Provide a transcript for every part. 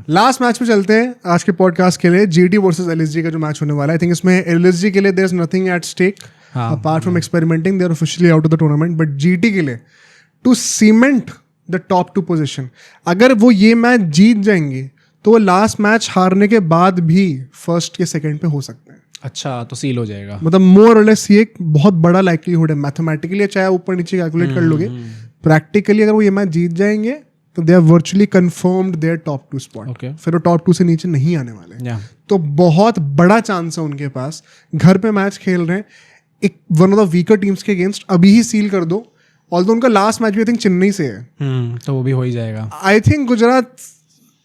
Last match पे चलते हैं आज के पॉडकास्ट के लिए, जीटी वर्सेस एलएसजी का जो मैच होने वाला है। आई थिंक इसमें एलएसजी के लिए there is nothing at stake apart from experimenting, they are officially out of the tournament. But GT के लिए to cement the top 2 position, अगर वो ये मैच जीत जाएंगे तो वो लास्ट मैच हारने के बाद भी फर्स्ट के सेकंड पे हो सकते हैं। अच्छा, तो सील हो जाएगा, मतलब मोर और लेस ये एक बहुत बड़ा लाइक्लीहुड है मैथमेटिकली, चाहे ऊपर नीचे कैलकुलेट कर लोगे, प्रैक्टिकली अगर वो ये मैच जीत जाएंगे तो they are virtually confirmed their top 2 spot. फिर वो टॉप 2 से नीचे नहीं आने वाले। तो बहुत बड़ा चांस है उनके पास, घर पे मैच खेल रहे हैं एक one of the weaker teams के अगेंस्ट, अभी ही सील कर दो। ऑल्दो उनका लास्ट मैच भी आई थिंक चेन्नई से है, तो वो भी हो ही जाएगा। आई थिंक गुजरात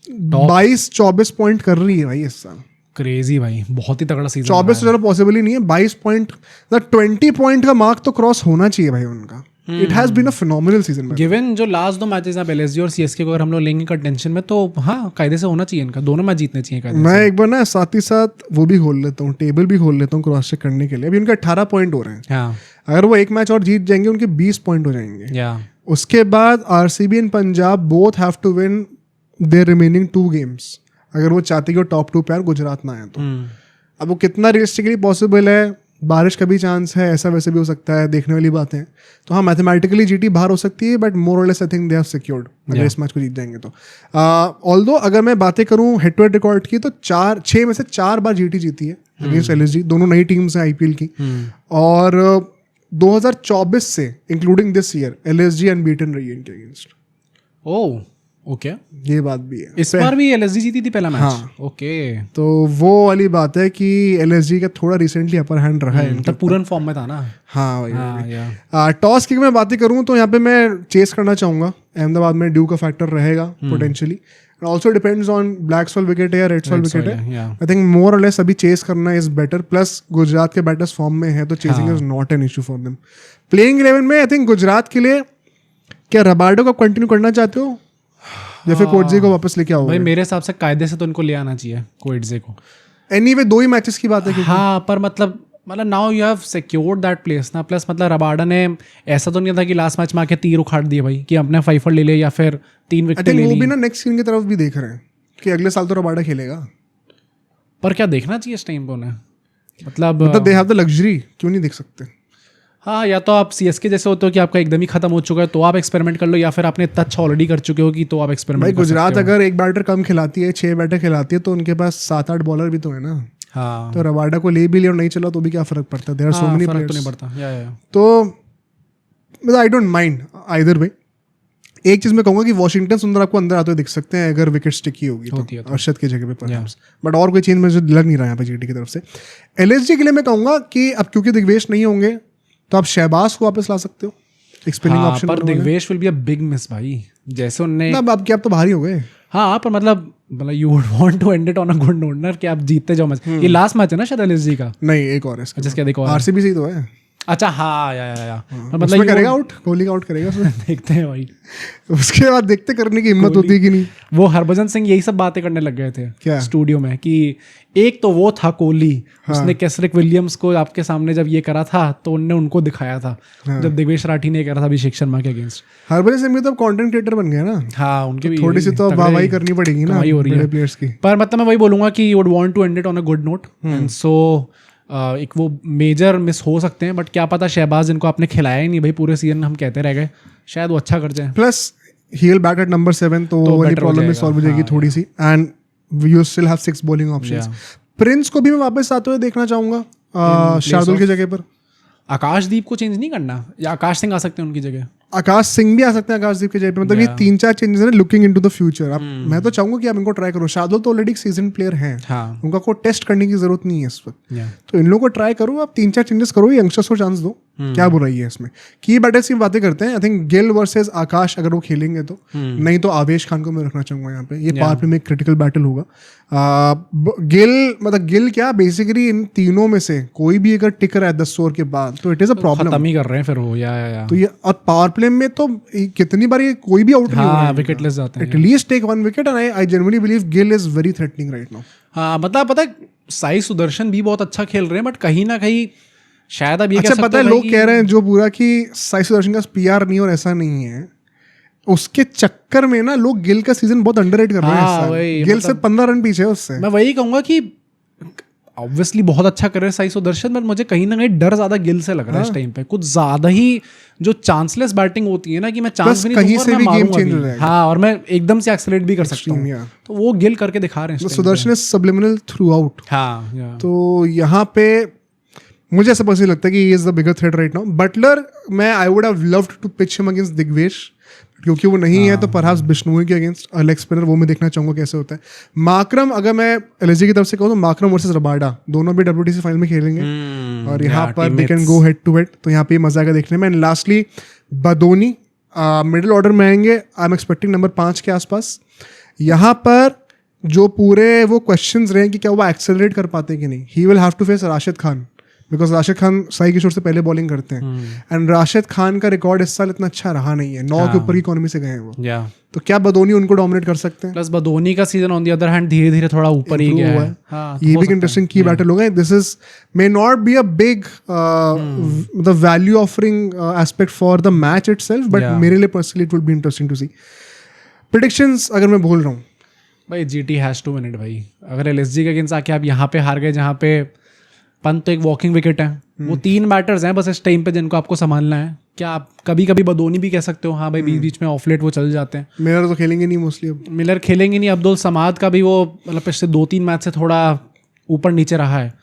22-24 पॉइंट कर रही है भाई इस साल। क्रेजी भाई, बहुत ही तगड़ा सीजन। 24 तो ज़रा पॉसिबल ही नहीं है, 22 पॉइंट, 20 पॉइंट का मार्क तो क्रॉस होना चाहिए भाई उनका। It has been a phenomenal season. Given जो लास्ट 2 मैचेस हैं एलएसजी और सीएसके को अगर हम लोग लेंगे कंटेंशन में, तो हाँ कायदे से होना चाहिए इनका, दोनों मैच जीतने चाहिए कायदे मैं एक बार ना साथ ही साथ वो भी खोल लेता हूँ, टेबल भी खोल लेता हूँ क्रॉस चेक करने के लिए। अभी उनके 18 पॉइंट हो रहे हैं। हाँ, अगर वो एक मैच और जीत जाएंगे उनके 20 पॉइंट हो जाएंगे। उसके बाद RCB and Punjab both have to win their remaining 2 games अगर वो चाहते कि वो टॉप 2 पे यार गुजरात ना आए तो। अब वो कितना रियलिस्टिकली पॉसिबल है, बारिश का भी चांस है, ऐसा वैसे भी हो सकता है, देखने वाली बात है। तो हाँ, मैथमेटिकली जीटी बाहर हो सकती है, बट मोर और less I think they have secured अगर इस मैच को जीत जाएंगे तो। ऑल्दो अगर मैं बातें करूँ हेड टू हेड रिकॉर्ड की, तो 6 में से 4 बार जीटी जीती है अगेंस्ट एलएसजी। दोनों नई टीम्स हैं आईपीएल की। और 2024 से including this year LSG unbeaten रही है इनके अगेंस्ट। ओह ओके, ये बात भी है। इस बार भी एलएसजी जीती थी पहला मैच। हाँ, ओके, तो वो वाली बात है कि एलएसजी का थोड़ा रिसेंटली अपर हैंड रहा है। तब पूरन फॉर्म में था ना। हाँ वही। टॉस की मैं बातें करूँ तो यहाँ पे मैं चेस करना चाहूँगा, अहमदाबाद में ड्यू का फैक्टर रहेगा potentially. Also depends on black soil wicket है या रेड सॉल विकेट है। आई थिंक मोर और लेस अभी चेस करना इज बेटर। प्लस गुजरात के बैटर्स फॉर्म में है तो chasing is not an issue for them. Playing 11 में आई थिंक गुजरात के लिए क्या रबार्डो को कंटिन्यू करना चाहते हो या फिर कोएट्जे को वापस लेके आओ? भाई मेरे हिसाब से कायदे से तो उनको ले आना चाहिए कोएट्जे को। एनीवे 2 ही मैचेस की बात है। हाँ, पर मतलब now you have secured that place ना। प्लस मतलब रबाडा ने ऐसा तो नहीं था कि लास्ट मैच में आके तीर उखाड़ दिए भाई कि अपने 5 ले ले या फिर 3 विकेट ले ली। वो भी ना नेक्स्ट सीजन की तरफ भी देख रहे हैं कि अगले साल तो रबाडा खेलेगा। पर क्या देखना चाहिए इस टाइम पे उन्हें? मतलब दे हैव द लग्जरी, क्यों नहीं देख सकते? हाँ, या तो आप सीएसके जैसे होते हो कि आपका एकदम ही खत्म हो चुका है तो आप एक्सपेरिमेंट कर लो, या फिर आपने इतना अच्छा ऑलरेडी कर चुके हो कि तो आप एक्सपेरिमेंट भाई गुजरात अगर एक बैटर कम खिलाती है, 6 बैटर खिलाती है, तो उनके पास 7-8 बॉलर भी तो है ना। हाँ, तो रबाडा को ले भी लिया और नहीं चला तो भी क्या फर्क पड़ता है? There are so many players, तो नहीं पड़ता। तो I don't mind either way. एक चीज मैं कहूंगा कि वॉशिंगटन सुंदर आपको अंदर आते हुए दिख सकते हैं अगर विकेट स्टिकी होगी तो अर्शद की जगह पे परहैप्स। बट और कोई चेंज मुझे लग नहीं रहा है यहाँ पे जीटी की तरफ से। एलएसजी के लिए मैं कहूंगा कि अब क्योंकि दिग्वेश नहीं होंगे तो आप शहबाज को वापस ला सकते हो एक स्पिनिंग ऑप्शन पर Digvesh will be a big miss भाई, जैसे उन्होंने अब क्या आप तो भारी हो गए। हाँ, पर मतलब you would want to end it on a good note ना कि आप जीतते जाओ मैच। ये लास्ट मैच है ना शायद एलएसजी का? नहीं, एक और है इसका। अच्छा, क्या देखो आरसीबी से ही तो है। अच्छा, हाँ, या मतलब करेगा आउट, कोहली का आउट करेगा उसमें। देखते हैं भाई, उसके बाद देखते करने की हिम्मत होती है कि नहीं। वो हरभजन सिंह यही सब बातें करने लग गए थे क्या स्टूडियो में कि एक तो वो था कोहली, उसने कैसरिक विलियम्स को आपके सामने जब ये करा था तो उनने उनको दिखाया था जब दिग्वेश राठी ने करा था अभिषेक शर्मा के अगेंस्ट। हरभजन सिंह भी तो कंटेंट क्रिएटर बन गया ना। हाँ, उनकी थोड़ी सी तो वाहवाही करनी पड़ेगी ना बड़े प्लेयर्स की। पर मतलब मैं वही बोलूंगा कि would want to end it on a good note, and so एक वो मेजर मिस हो सकते हैं। बट क्या पता शहबाज इनको आपने खिलाया ही नहीं भाई पूरे सीजन, हम कहते रह गए, शायद वो अच्छा कर जाए। Plus he will bat at number 7 तो वो वाली प्रॉब्लम भी सॉल्व हो जाएगी थोड़ी सी। And you still have 6 bowling options. Prince को भी मैं वापस आते हुए देखना चाहूंगा शार्दुल की जगह पर। आकाशदीप को चेंज नहीं करना, या आकाश सिंह आ सकते हैं उनकी जगह? आकाश सिंह भी आ सकते हैं आकाशदीप के जगह पे। मतलब ये 3-4 चेंजेस हैं लुकिंग इनटू द फ्यूचर। अब मैं तो चाहूंगा कि आप इनको ट्राई करो। शार्दुल तो ऑलरेडी सीजन प्लेयर हैं, उनका कोई टेस्ट करने की जरूरत नहीं है इस वक्त। तो इन लोगों को ट्राई करो, आप 3-4 चेंजेस करो, यंगस्टर्स को चांस दो। क्या बुराई है इसमें? की बैटर्स की बातें करते हैं। आई थिंक गिल वर्सेस आकाश अगर वो खेलेंगे तो, नहीं तो आवेश खान को मैं रखना चाहूंगा यहाँ पे। ये पावर प्ले में एक क्रिटिकल बैटल होगा। गिल क्या बेसिकली इन तीनों में से कोई भी अगर टिक रहा है 10 ओवर के बाद तो इट इज अ प्रॉब्लम। खत्म ही कर रहे हैं फिर वो, या तो ये और पावर प्ले में तो कितनी बार ये कोई भी आउट नहीं हो रहा है, विकेटलेस जाते हैं। At least take 1 wicket and I genuinely believe Gill is very threatening right now. हाँ, मतलब पता है साई सुदर्शन भी बहुत अच्छा खेल रहे हैं, बट कहीं ना कहीं शायद अब ये अच्छा पता है लोग कह रहे हैं जो पूरा कि साई सुदर्शन का पीआर नहीं और ऐसा नहीं है। उसके चक्कर में ना लोग गिल का सीजन बहुत अंडररेट कर रहे हैं इस साल। गिल से 15 रन पीछे है उससे। मैं वही कहूंगा कि ऑब्वियसली बहुत अच्छा कर रहे हैं साई सुदर्शन, बट मुझे कहीं ना कहीं डर ज्यादा गिल से लग रहा है इस टाइम पे। कुछ ज्यादा ही जो चांसलेस बैटिंग होती है ना कि मैं चांस भी नहीं दूंगा, मैं मारूंगा। हाँ, और मैं एकदम से एक्सेलरेट भी कर सकता हूँ, तो वो गिल करके दिखा रहे हैं। Sudarshan is subliminal through out. हाँ, तो यहाँ पे मुझे ऐसा पर्सनली लगता है कि he is the bigger threat right now. Butler मैं I would have loved to pitch him against Digvesh, क्योंकि वो नहीं है तो परहैप्स बिश्नोई के अगेंस्ट लेग स्पिनर, वो मैं देखना चाहूंगा कैसे होता है। माकरम, अगर मैं एलएसजी की तरफ से कहूँ तो माकरम वर्सेस रबाडा, दोनों भी WTC फाइनल में खेलेंगे और यहाँ पर they can go head to head, तो यहाँ पे मजा आएगा देखने में। And lastly Badoni middle order में आएंगे, आई एम एक्सपेक्टिंग नंबर 5 के आसपास। यहाँ पर जो पूरे वो क्वेश्चंस रहे कि क्या वो एक्सेलरेट कर पाते कि नहीं। He will have to face Rashid Khan, because Rashid Khan Sai Kishore से पहले बॉलिंग करते हैं, एंड राशिद खान का रिकॉर्ड इस साल इतना अच्छा रहा नहीं है, 9 के ऊपर की इकोनॉमी से गए हैं वो। तो क्या बदोनी उनको डोमिनेट कर सकते हैं? प्लस बदोनी का season on the other hand धीरे धीरे थोड़ा ऊपर ही गया है। हाँ, ये भी इंटरेस्टिंग की बैटल होगा। This is may not be a big the value offering aspect for the match itself, but मेरे लिए personally it will be interesting to see. Predictions अगर मैं बोल रहा हूँ भाई, GT has to win it भाई। अगर LSG के अगेंस्ट आके आप यहाँ पे हार गए, जहाँ पे पंत तो एक वॉकिंग विकेट है, वो 3 बैटर्स हैं बस इस टाइम पे जिनको आपको संभालना है। क्या आप कभी कभी बदोनी भी कह सकते हो, हाँ भाई बीच बीच में ऑफलेट वो चल जाते हैं। मिलर तो खेलेंगे नहीं मोस्टली, अब मिलर खेलेंगे नहीं। अब्दुल समाद का भी वो मतलब पिछले 2-3 मैच से थोड़ा ऊपर नीचे रहा है।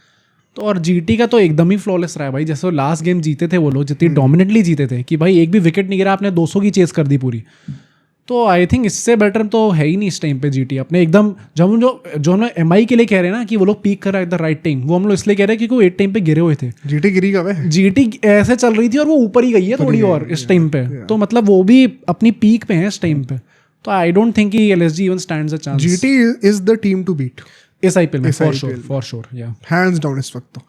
तो और GT का तो एकदम ही फ्लॉलेस रहा है भाई। जैसे वो लास्ट गेम जीते थे वो लोग, जितनी डोमिनेटली जीते थे कि भाई एक भी विकेट नहीं गिरा, आपने 200 की चेस कर दी पूरी। तो आई थिंक इससे बेटर तो है ही नहीं इस टाइम पे GT अपने एकदम। जब हम जो हम MI के लिए कह रहे हैं ना कि वो लोग पीक कर रहा है एट द राइट टाइम, वो हम लोग इसलिए कह रहे हैं क्योंकि वो एक टाइम पे गिरे हुए थे। GT गिरी कब है? GT ऐसे चल रही थी और वो ऊपर ही गई है थोड़ी और इस टाइम पे। तो मतलब वो भी अपनी पीक पे है इस टाइम पे। तो आई डोंट थिंक कि LSG even stands a chance. GT is the team to beat इस IPL में, फॉर श्योर, या हैंड्स डाउन इस वक्त। तो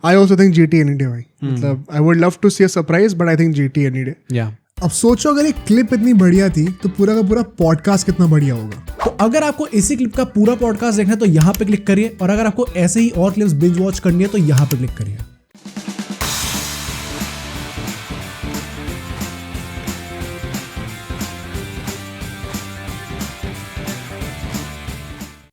I also think GT any day भाई। मतलब I would love to see a surprise, but I think GT any day. या अब सोचो अगर एक क्लिप इतनी बढ़िया थी तो पूरा का पूरा पॉडकास्ट कितना बढ़िया होगा। तो अगर आपको इसी क्लिप का पूरा पॉडकास्ट देखना है तो यहाँ पे क्लिक करिए, और अगर आपको ऐसे ही और क्लिप्स बिंज वॉच करनी है तो यहाँ पे क्लिक करिए।